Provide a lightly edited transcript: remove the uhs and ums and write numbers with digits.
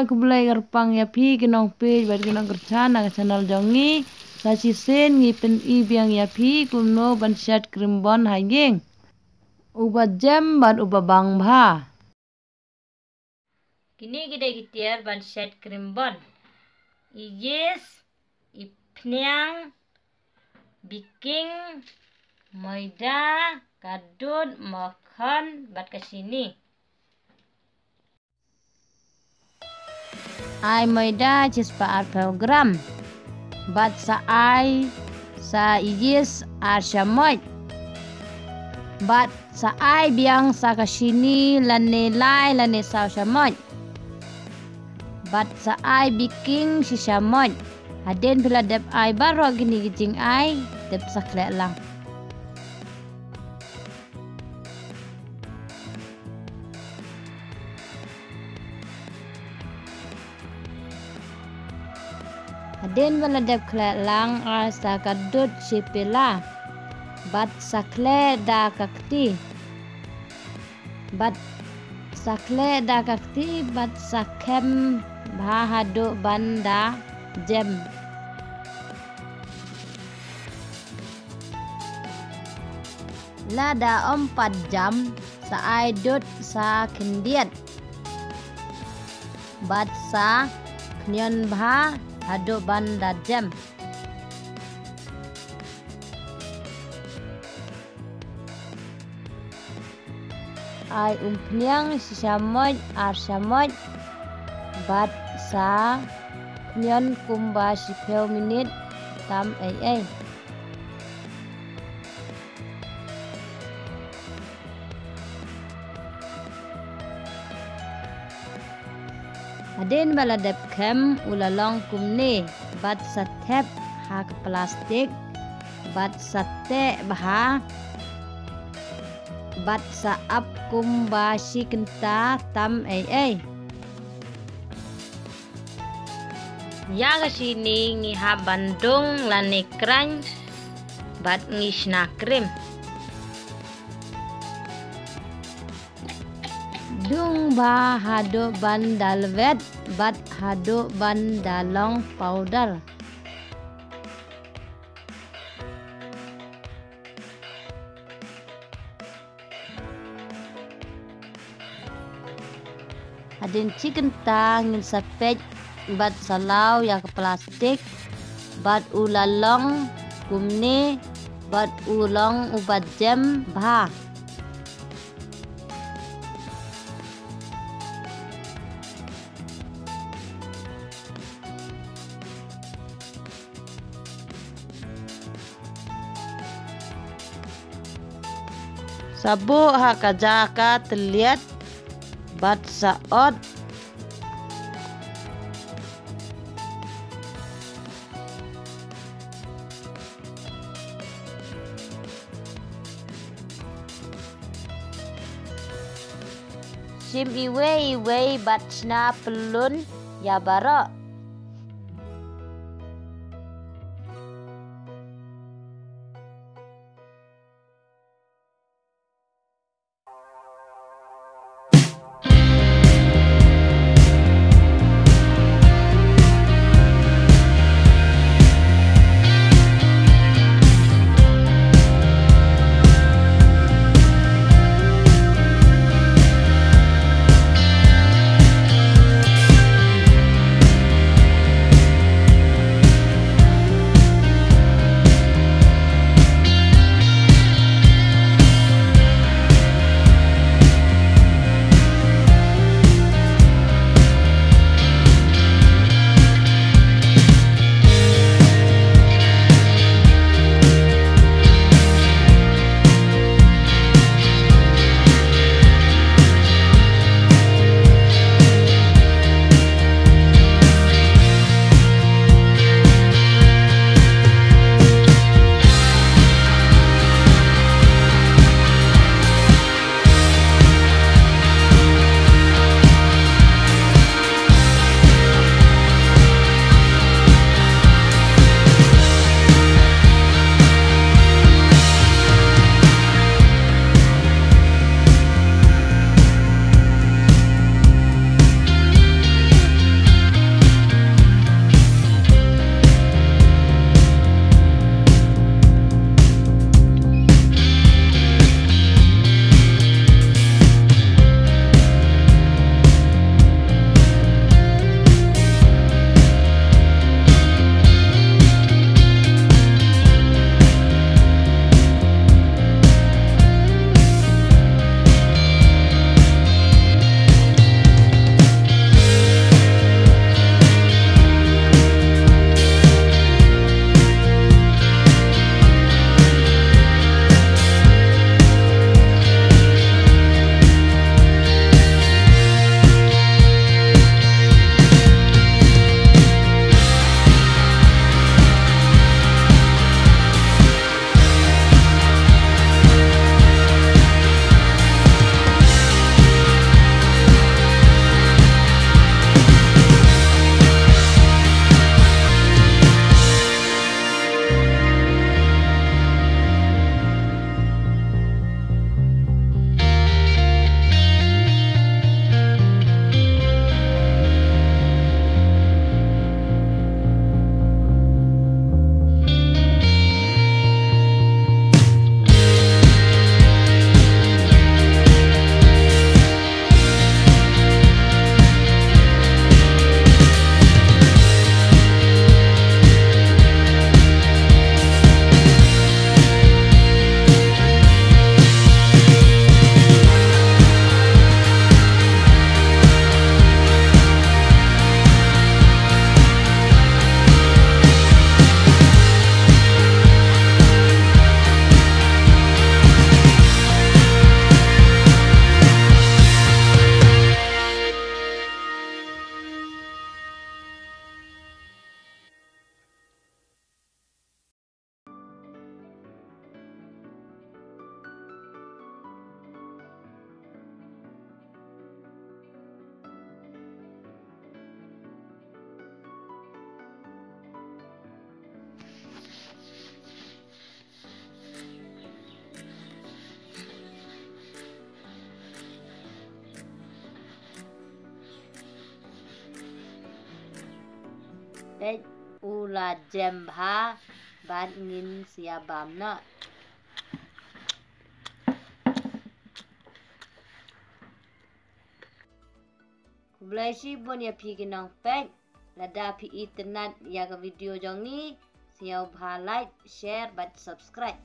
aku belai gerpang ya pi kinong pi bat kinong kerjana ke channel jongi saci sen ngipen ibiang ya pi kumno ban syat krimbon haging uba jam bat uba bang bha kini gede gitiar ban syat krimbon iyes ipnyang biking maida kadut makan bat kesini ai maida cispa 4 gram bat sa ai sa iyes arsyamot bat sa ai biang sa kesini lane lai lane sa syamot bat sa ai biking si syamot aden bila dep ai baro gini gijing ai dep saklek lang aden bila dep klek lang asa kadut sipila bat sakle da kakti bat sakle da kakti bat sakem bahado banda jam lada 4 jam sa aidut sa kendiat bat sa knyon bha hado banda jam ai umpnyang sisamoj arsamoj bat sa knyon kumba 10 minit tam ai aden baladep kem ulalong kumne bat sa tep hak plastik bat sa te bah bat sa ap kumba si kenta tam ai ya kesini ngiha Bandung lane krang bat ngisna krim dung ba hado bandal vet bat hado bandalong powder aden chicken tang ngin sapej bat salau ya ke plastik bat ulalong kumne bat ulong ubat jam bha sabu hakajaka terlihat bat saot sim iwe bat sna pelun ya baro pej ula jem bha ban ngin sia bam na. Kublai si bon ya pi ginang pej lada pi internet ya ke video jong ni siau bha like share bat subscribe.